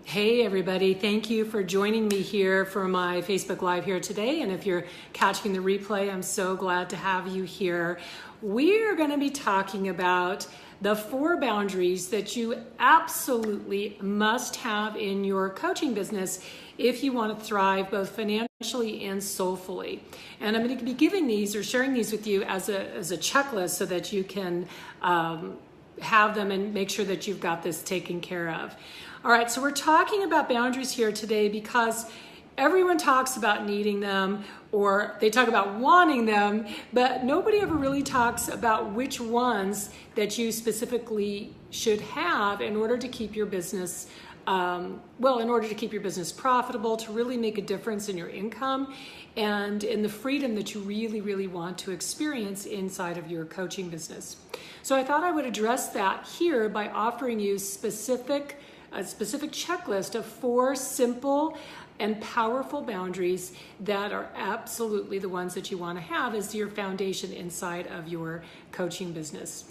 Hey everybody, thank you for joining me here for my Facebook Live here today. And if you're catching the replay, I'm so glad to have you here. We're going to be talking about the 4 boundaries that you absolutely must have in your coaching business if you want to thrive both financially and soulfully. And I'm going to be giving these or sharing these with you as a checklist so that you can have them and make sure that you've got this taken care of. All right, so we're talking about boundaries here today because everyone talks about needing them or they talk about wanting them, but nobody ever really talks about which ones that you specifically should have in order to keep your business in order to keep your business profitable, to really make a difference in your income and in the freedom that you really, really want to experience inside of your coaching business. So I thought I would address that here by offering you a specific checklist of 4 simple and powerful boundaries that are absolutely the ones that you want to have as your foundation inside of your coaching business.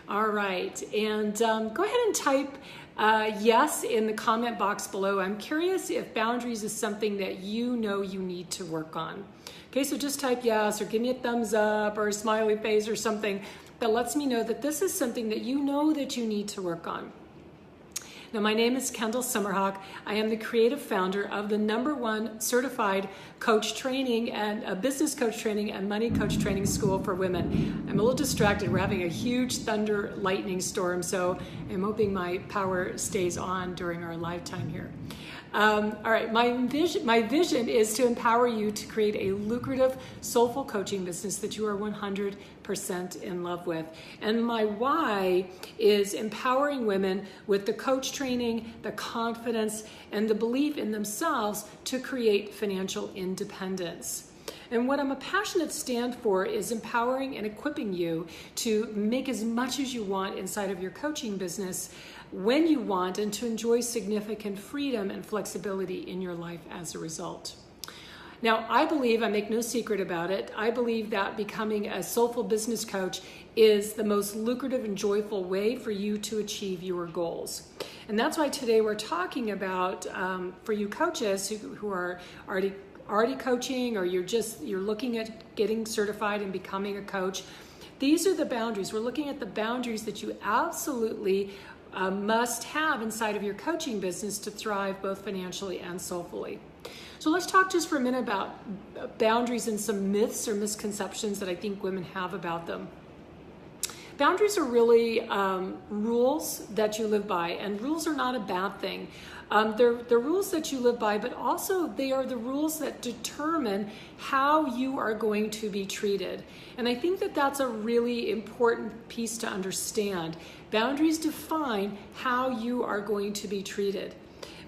All right, and go ahead and type yes in the comment box below. I'm curious if boundaries is something that you know you need to work on. Okay, so just type yes or give me a thumbs up or a smiley face or something that lets me know that this is something that you know that you need to work on. Now, my name is Kendall SummerHawk. I am the creative founder of the #1 certified coach training and a business coach training and money coach training school for women. I'm a little distracted. We're having a huge thunder lightning storm, so I'm hoping my power stays on during our live time here. All right, my vision is to empower you to create a lucrative, soulful coaching business that you are 100% in love with. And my why is empowering women with the coach training, the confidence, and the belief in themselves to create financial independence. And what I'm a passionate stand for is empowering and equipping you to make as much as you want inside of your coaching business when you want and to enjoy significant freedom and flexibility in your life as a result. Now, I make no secret about it, I believe that becoming a soulful business coach is the most lucrative and joyful way for you to achieve your goals. And that's why today we're talking about, for you coaches who are already coaching or you're looking at getting certified and becoming a coach, these are the boundaries. We're looking at the boundaries that you absolutely must have inside of your coaching business to thrive both financially and soulfully. So let's talk just for a minute about boundaries and some myths or misconceptions that I think women have about them. Boundaries are really rules that you live by, and rules are not a bad thing. They're rules that you live by, but also they are the rules that determine how you are going to be treated. And I think that that's a really important piece to understand. Boundaries define how you are going to be treated,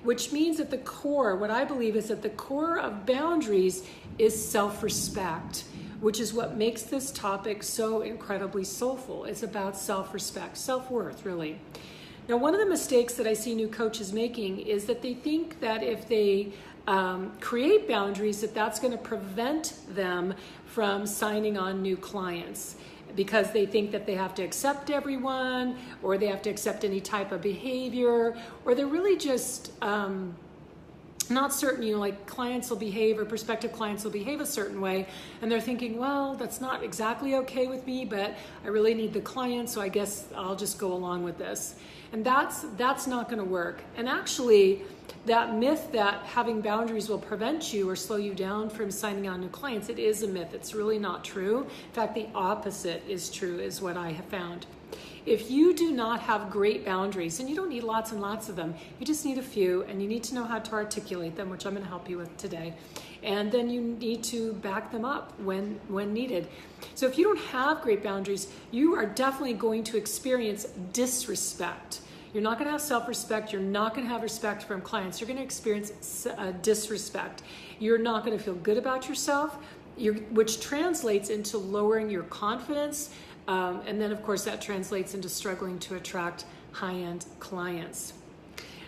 which means at the core, what I believe is at the core of boundaries is self-respect, which is what makes this topic so incredibly soulful. It's about self-respect, self-worth, really. Now, one of the mistakes that I see new coaches making is that they think that if they create boundaries, that's going to prevent them from signing on new clients because they think that they have to accept everyone or they have to accept any type of behavior, or they're really just not certain, like clients will behave or prospective clients will behave a certain way, and they're thinking, well, that's not exactly okay with me, but I really need the client, so I guess I'll just go along with this. And that's not going to work. And actually, that myth that having boundaries will prevent you or slow you down from signing on new clients, it is a myth. It's really not true. In fact, the opposite is true, is what I have found. If you do not have great boundaries, and you don't need lots and lots of them, you just need a few, and you need to know how to articulate them, which I'm going to help you with today. And then you need to back them up when needed. So if you don't have great boundaries, you are definitely going to experience disrespect. You're not going to have self-respect. You're not going to have respect from clients. You're going to experience disrespect. You're not going to feel good about yourself, which translates into lowering your confidence. And then, of course, that translates into struggling to attract high-end clients.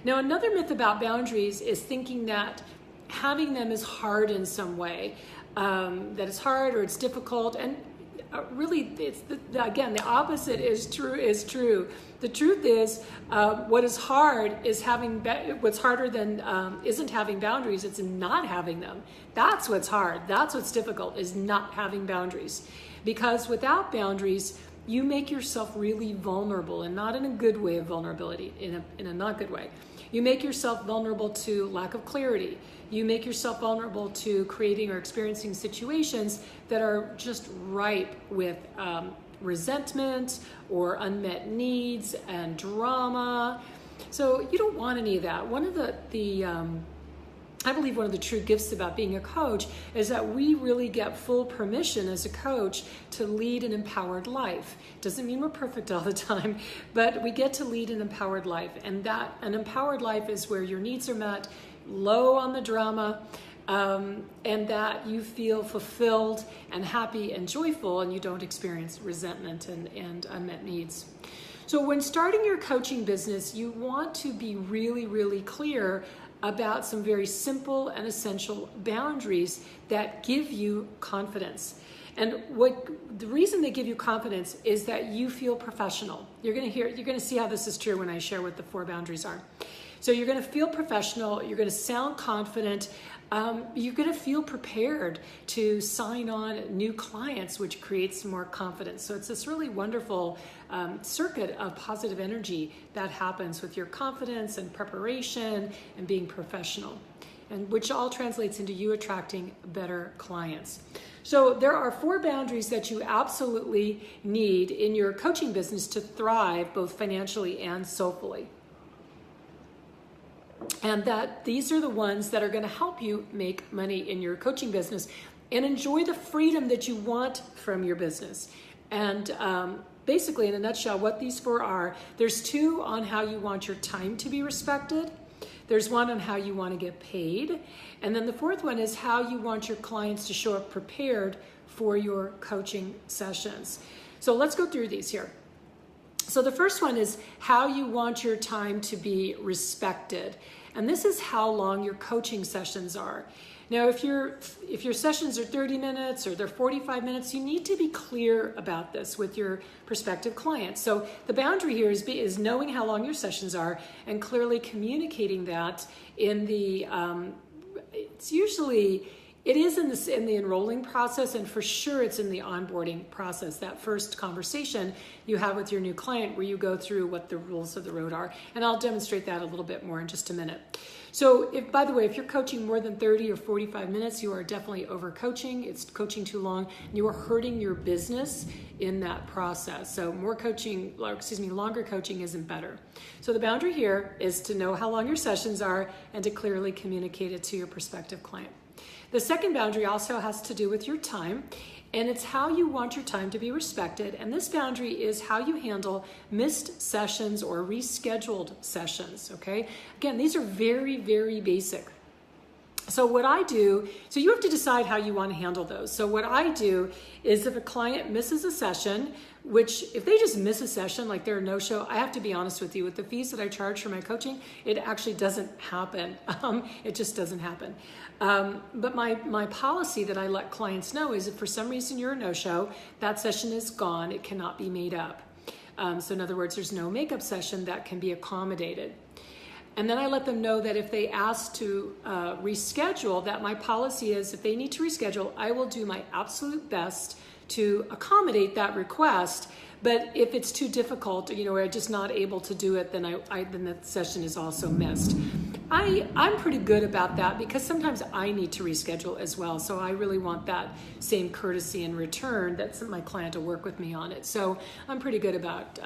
Now, another myth about boundaries is thinking that having them is hard in some way, that it's hard or it's difficult. And really, again, the opposite is true. The truth is, what is hard is what's harder than isn't having boundaries, it's not having them. That's what's hard. That's what's difficult, is not having boundaries. Because without boundaries, you make yourself really vulnerable, and not in a good way of vulnerability, in a not good way. You make yourself vulnerable to lack of clarity. You make yourself vulnerable to creating or experiencing situations that are just ripe with resentment or unmet needs and drama. So you don't want any of that. One of I believe one of the true gifts about being a coach is that we really get full permission as a coach to lead an empowered life. Doesn't mean we're perfect all the time, but we get to lead an empowered life. And that an empowered life is where your needs are met, low on the drama, and that you feel fulfilled and happy and joyful, and you don't experience resentment and unmet needs. So when starting your coaching business, you want to be really, really clear about some very simple and essential boundaries that give you confidence. And the reason they give you confidence is that you feel professional. You're going to see how this is true when I share what the 4 boundaries are. So you're going to feel professional, you're going to sound confident, you're going to feel prepared to sign on new clients, which creates more confidence. So it's this really wonderful circuit of positive energy that happens with your confidence and preparation and being professional, and which all translates into you attracting better clients. So there are 4 boundaries that you absolutely need in your coaching business to thrive both financially and soulfully. And that these are the ones that are going to help you make money in your coaching business and enjoy the freedom that you want from your business. And basically, in a nutshell, what these 4 are, there's 2 on how you want your time to be respected. There's 1 on how you want to get paid. And then the 4th one is how you want your clients to show up prepared for your coaching sessions. So let's go through these here. So the first one is how you want your time to be respected. And this is how long your coaching sessions are. Now, if your sessions are 30 minutes or they're 45 minutes, you need to be clear about this with your prospective clients. So the boundary here is knowing how long your sessions are and clearly communicating that in the, it is in the enrolling process, and for sure it's in the onboarding process, that first conversation you have with your new client where you go through what the rules of the road are. And I'll demonstrate that a little bit more in just a minute. So by the way, if you're coaching more than 30 or 45 minutes, you are definitely over coaching. It's coaching too long. You are hurting your business in that process. So longer coaching isn't better. So the boundary here is to know how long your sessions are and to clearly communicate it to your prospective client. The second boundary also has to do with your time, and it's how you want your time to be respected. And this boundary is how you handle missed sessions or rescheduled sessions, okay? Again, these are very, very basic. So what I do, so you have to decide how you want to handle those. So what I do is if a client misses a session, which if they just miss a session, like they're a no-show, I have to be honest with you, with the fees that I charge for my coaching, it actually doesn't happen. It just doesn't happen. But my policy that I let clients know is if for some reason you're a no-show, that session is gone, it cannot be made up. So in other words, there's no makeup session that can be accommodated. And then I let them know that if they ask to reschedule, that my policy is if they need to reschedule, I will do my absolute best to accommodate that request. But if it's too difficult, or I'm just not able to do it, then then the session is also missed. I'm pretty good about that because sometimes I need to reschedule as well. So I really want that same courtesy in return that my client will work with me on it. So I'm pretty good about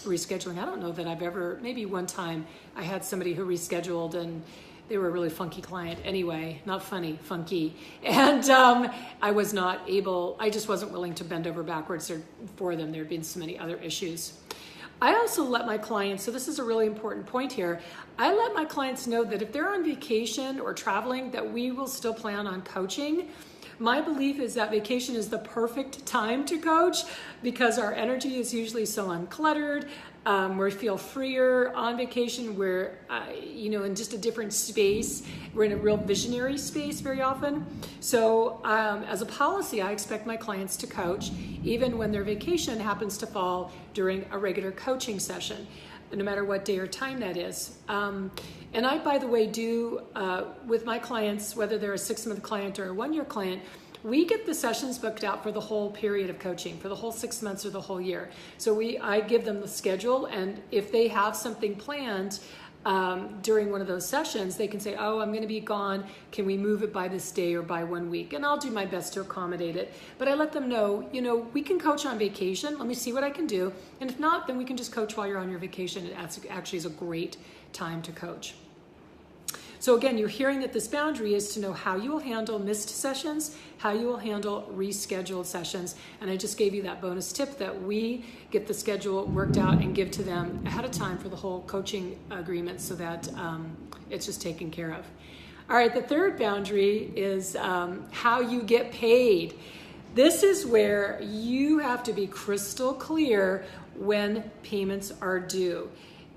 rescheduling. I don't know that I've ever, maybe one time I had somebody who rescheduled and they were a really funky client anyway, not funny, funky. And I just wasn't willing to bend over backwards for them. There had been so many other issues. I also let my clients, so this is a really important point here, I let my clients know that if they're on vacation or traveling, that we will still plan on coaching. My belief is that vacation is the perfect time to coach because our energy is usually so uncluttered. where we feel freer on vacation. We're, in just a different space. We're in a real visionary space very often. So as a policy, I expect my clients to coach even when their vacation happens to fall during a regular coaching session, no matter what day or time that is. And I, by the way, do with my clients, whether they're a 6-month client or a 1-year client, we get the sessions booked out for the whole period of coaching, for the whole 6 months or the whole year. So I give them the schedule, and if they have something planned during one of those sessions, they can say, oh, I'm going to be gone. Can we move it by this day or by 1 week? And I'll do my best to accommodate it. But I let them know, we can coach on vacation. Let me see what I can do. And if not, then we can just coach while you're on your vacation. It actually is a great time to coach. So again, you're hearing that this boundary is to know how you will handle missed sessions, how you will handle rescheduled sessions. And I just gave you that bonus tip that we get the schedule worked out and give to them ahead of time for the whole coaching agreement so that it's just taken care of. All right, the third boundary is how you get paid. This is where you have to be crystal clear when payments are due.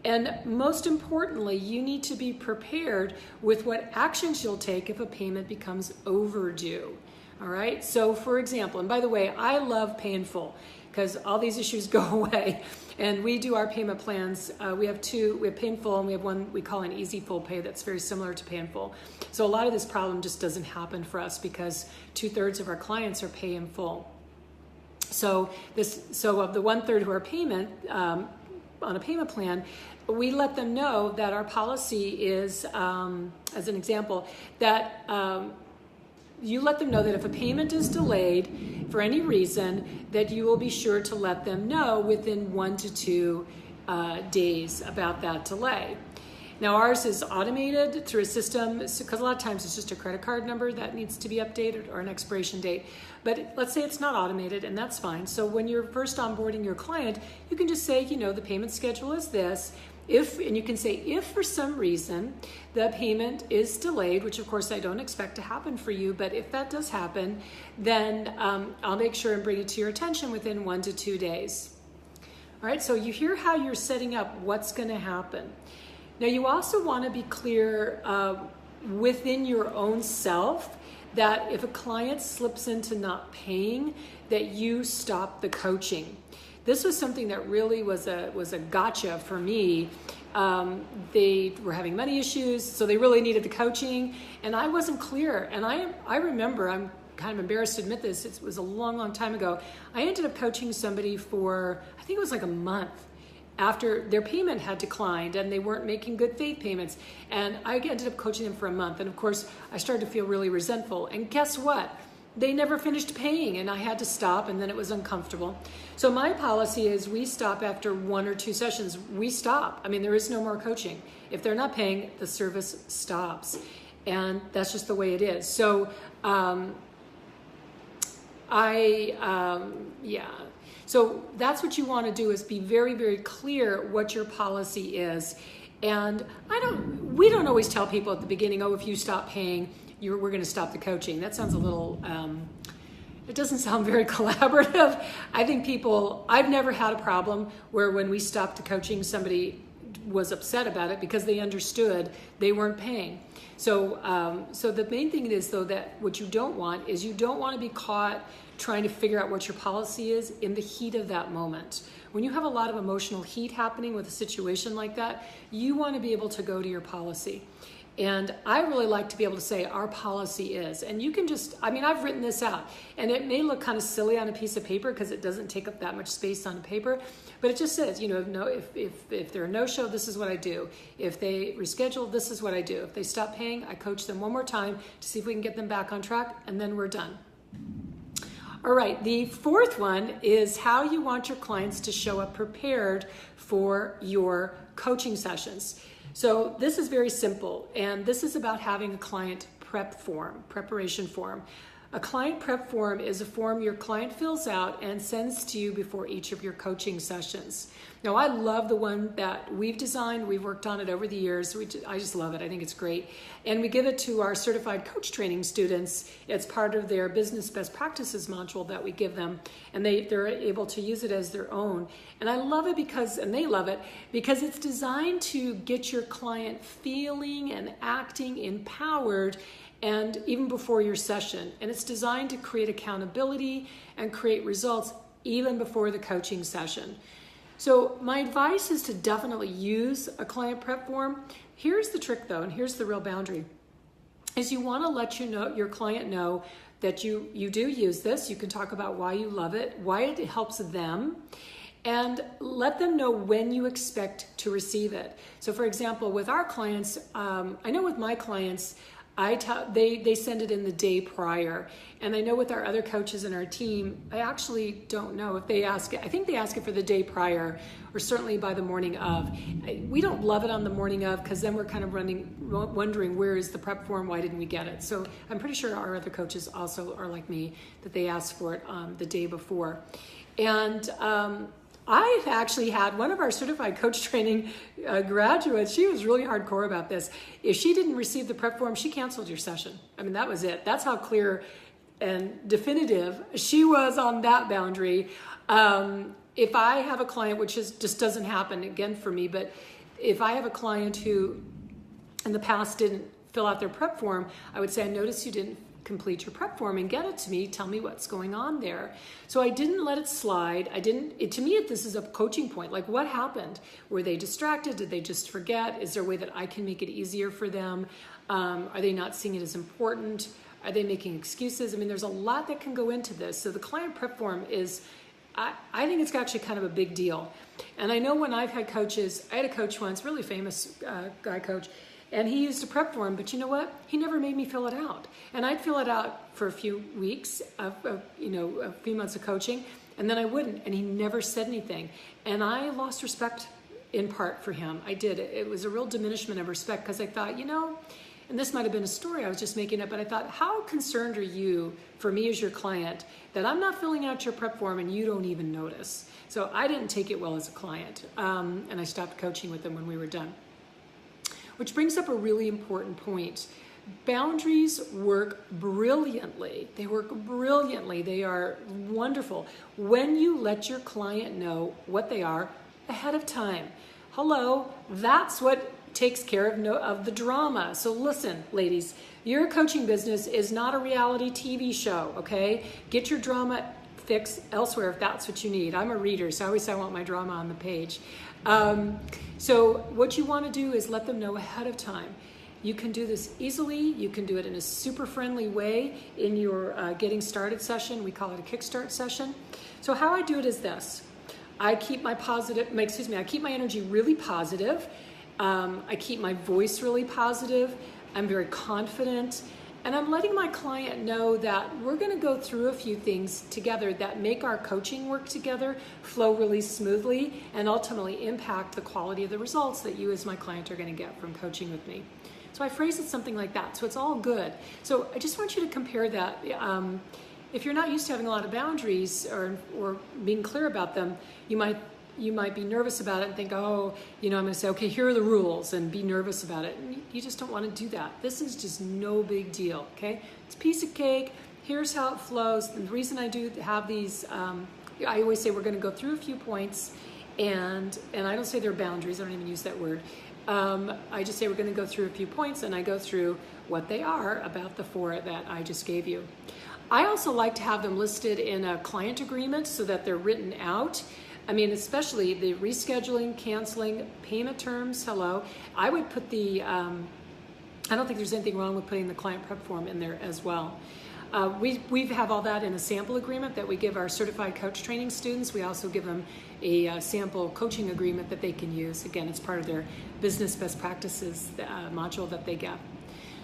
And most importantly, you need to be prepared with what actions you'll take if a payment becomes overdue. All right. So for example, and by the way, I love pay in full because all these issues go away. And we do our payment plans. We have two. We have pay in full, and we have one we call an easy full pay that's very similar to pay in full. So a lot of this problem just doesn't happen for us because 2/3 of our clients are pay in full. So of the 1/3 who are payment on a payment plan, we let them know that our policy is, as an example, that you let them know that if a payment is delayed for any reason, that you will be sure to let them know within 1 to 2 days about that delay. Now ours is automated through a system because a lot of times it's just a credit card number that needs to be updated or an expiration date. But let's say it's not automated, and that's fine. So when you're first onboarding your client, you can just say, the payment schedule is this. And you can say, if for some reason the payment is delayed, which of course I don't expect to happen for you, but if that does happen, then I'll make sure and bring it to your attention within 1 to 2 days. All right, so you hear how you're setting up what's going to happen. Now you also want to be clear within your own self that if a client slips into not paying, that you stop the coaching. This was something that really was a gotcha for me. They were having money issues, so they really needed the coaching, and I wasn't clear. And I remember, I'm kind of embarrassed to admit this, it was a long, long time ago. I ended up coaching somebody for, I think it was like a month after their payment had declined and they weren't making good faith payments. And I ended up coaching them for a month. And of course, I started to feel really resentful. And guess what? They never finished paying and I had to stop, and then it was uncomfortable. So my policy is we stop after 1 or 2 sessions. We stop. I mean, there is no more coaching. If they're not paying, the service stops. And that's just the way it is. So So that's what you want to do, is be very, very clear what your policy is. And we don't always tell people at the beginning, oh, if you stop paying, we're going to stop the coaching. That sounds a little, it doesn't sound very collaborative. I think I've never had a problem where when we stopped the coaching, somebody was upset about it because they understood they weren't paying. So the main thing is, though, that what you don't want is you don't want to be caught trying to figure out what your policy is in the heat of that moment. When you have a lot of emotional heat happening with a situation like that, you want to be able to go to your policy. And I really like to be able to say our policy is, and you can just, I've written this out, and it may look kind of silly on a piece of paper because it doesn't take up that much space on paper, but it just says, if they're a no-show, this is what I do. If they reschedule, this is what I do. If they stop paying, I coach them one more time to see if we can get them back on track, and then we're done. All right, the fourth one is how you want your clients to show up prepared for your coaching sessions. So this is very simple, and this is about having a client preparation form. A client prep form is a form your client fills out and sends to you before each of your coaching sessions. Now, I love the one that we've designed. We've worked on it over the years. I just love it. I think it's great. And we give it to our certified coach training students. It's part of their business best practices module that we give them. And they're able to use it as their own. And I love it and they love it because it's designed to get your client feeling and acting empowered, and even before your session. And it's designed to create accountability and create results even before the coaching session. So my advice is to definitely use a client prep form. Here's the trick though, and here's the real boundary, is you want to let your client know that you do use this. You can talk about why you love it, why it helps them, and let them know when you expect to receive it. So for example, with our clients, I know with my clients, they send it in the day prior. And I know with our other coaches in our team, I actually don't know if they ask it. I think they ask it for the day prior, or certainly by the morning of. We don't love it on the morning of, because then we're kind of wondering where is the prep form, why didn't we get it? So I'm pretty sure our other coaches also are like me, that they ask for it the day before. And I've actually had one of our certified coach training graduates, she was really hardcore about this. If she didn't receive the prep form, she canceled your session. I mean, that was it. That's how clear and definitive she was on that boundary. If I have a client, which just doesn't happen again for me, but if I have a client who in the past didn't fill out their prep form, I would say, I noticed you didn't complete your prep form and get it to me. Tell me what's going on there. So I didn't let it slide. To me, this is a coaching point. Like, what happened? Were they distracted? Did they just forget? Is there a way that I can make it easier for them? Are they not seeing it as important? Are they making excuses? I mean, there's a lot that can go into this. So the client prep form is, I think it's actually kind of a big deal. And I know when I've had coaches, I had a coach once, really famous guy coach, and he used a prep form, but you know what? He never made me fill it out. And I'd fill it out for a few weeks, a few months of coaching, and then I wouldn't, and he never said anything. And I lost respect in part for him. I did. It was a real diminishment of respect, because I thought, and this might have been a story I was just making up, but I thought, how concerned are you for me as your client that I'm not filling out your prep form and you don't even notice? So I didn't take it well as a client, and I stopped coaching with them when we were done. Which brings up a really important point. Boundaries work brilliantly. They work brilliantly. They are wonderful when you let your client know what they are ahead of time. Hello, that's what takes care of the drama. So listen, ladies, your coaching business is not a reality TV show, okay? Get your drama fix elsewhere if that's what you need. I'm a reader, so I always say I want my drama on the page. So what you want to do is let them know ahead of time. You can do this easily. You can do it in a super friendly way in your getting started session. We call it a kickstart session. So how I do it is this. I keep my energy really positive. I keep my voice really positive. I'm very confident. And I'm letting my client know that we're going to go through a few things together that make our coaching work together flow really smoothly and ultimately impact the quality of the results that you as my client are going to get from coaching with me. So I phrase it something like that. So it's all good. So I just want you to compare that. If you're not used to having a lot of boundaries or being clear about them, you might be nervous about it and think, I'm going to say, okay, here are the rules, and be nervous about it. And you just don't want to do that. This is just no big deal, okay? It's a piece of cake. Here's how it flows. And the reason I do have these, I always say we're going to go through a few points, and I don't say they're boundaries. I don't even use that word. I just say we're going to go through a few points, and I go through what they are about the 4 that I just gave you. I also like to have them listed in a client agreement so that they're written out. I mean, especially the rescheduling, canceling, payment terms, hello. I would put I don't think there's anything wrong with putting the client prep form in there as well. We have all that in a sample agreement that we give our certified coach training students. We also give them a sample coaching agreement that they can use. Again, it's part of their business best practices module that they get.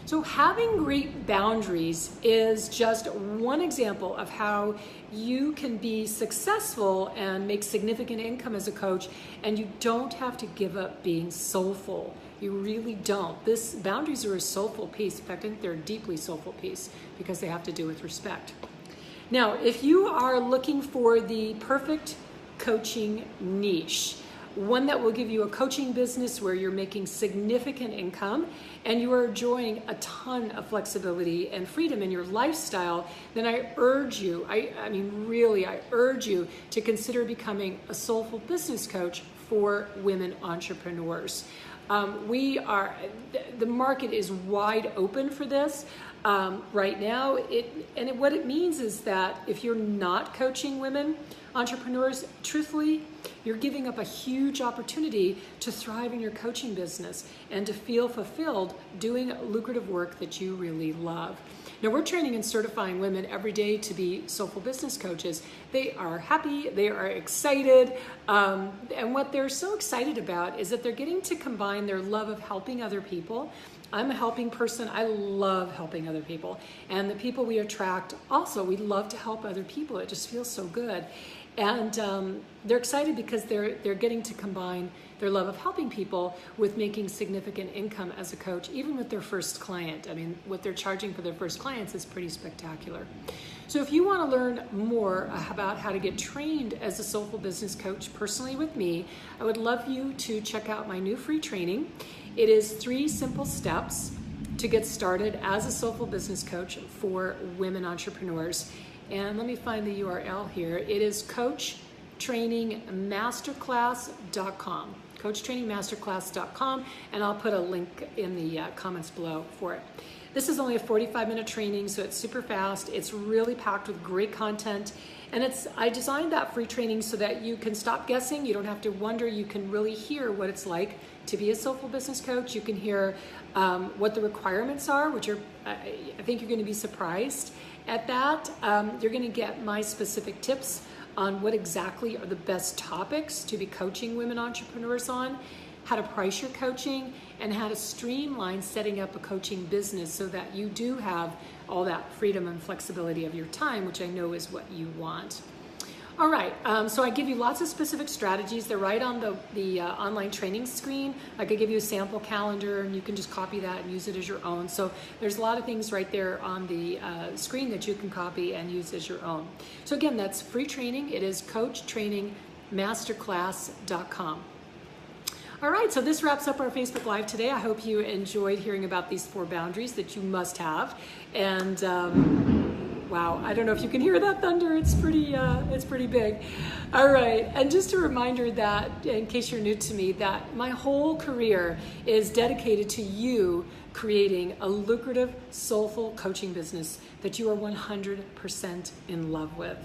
So having great boundaries is just one example of how you can be successful and make significant income as a coach, and you don't have to give up being soulful. You really don't. Boundaries are a soulful piece. In fact, I think they're a deeply soulful piece because they have to do with respect. Now, if you are looking for the perfect coaching niche, one that will give you a coaching business where you're making significant income and you are enjoying a ton of flexibility and freedom in your lifestyle, then I urge you, I mean really, I urge you to consider becoming a soulful business coach for women entrepreneurs. The market is wide open for this right now. What it means is that if you're not coaching women entrepreneurs, truthfully, you're giving up a huge opportunity to thrive in your coaching business and to feel fulfilled doing lucrative work that you really love. Now, we're training and certifying women every day to be soulful business coaches. They are happy, they are excited, and what they're so excited about is that they're getting to combine their love of helping other people. I'm a helping person. I love helping other people. And the people we attract also, we love to help other people. It just feels so good. And they're excited because they're getting to combine their love of helping people with making significant income as a coach, even with their first client. I mean, what they're charging for their first clients is pretty spectacular. So if you want to learn more about how to get trained as a soulful business coach personally with me, I would love you to check out my new free training. It is 3 simple steps to get started as a soulful business coach for women entrepreneurs. And let me find the URL here. It is coachtrainingmasterclass.com. coachtrainingmasterclass.com, and I'll put a link in the comments below for it. This is only a 45-minute training, so it's super fast. It's really packed with great content, and I designed that free training so that you can stop guessing. You don't have to wonder. You can really hear what it's like to be a soulful business coach. You can hear what the requirements are, which are, I think you're going to be surprised at that. You're going to get my specific tips on what exactly are the best topics to be coaching women entrepreneurs on, how to price your coaching, and how to streamline setting up a coaching business so that you do have all that freedom and flexibility of your time, which I know is what you want. All right, so I give you lots of specific strategies. They're right on the online training screen. I could give you a sample calendar and you can just copy that and use it as your own. So there's a lot of things right there on the screen that you can copy and use as your own. So again, that's free training. It is coachtrainingmasterclass.com. All right, so this wraps up our Facebook Live today. I hope you enjoyed hearing about these 4 boundaries that you must have. And wow, I don't know if you can hear that thunder. It's pretty big. All right, and just a reminder that, in case you're new to me, that my whole career is dedicated to you creating a lucrative, soulful coaching business that you are 100% in love with.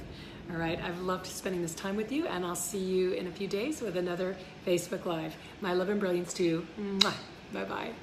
All right, I've loved spending this time with you, and I'll see you in a few days with another Facebook Live. My love and brilliance to you. Mwah. Bye-bye.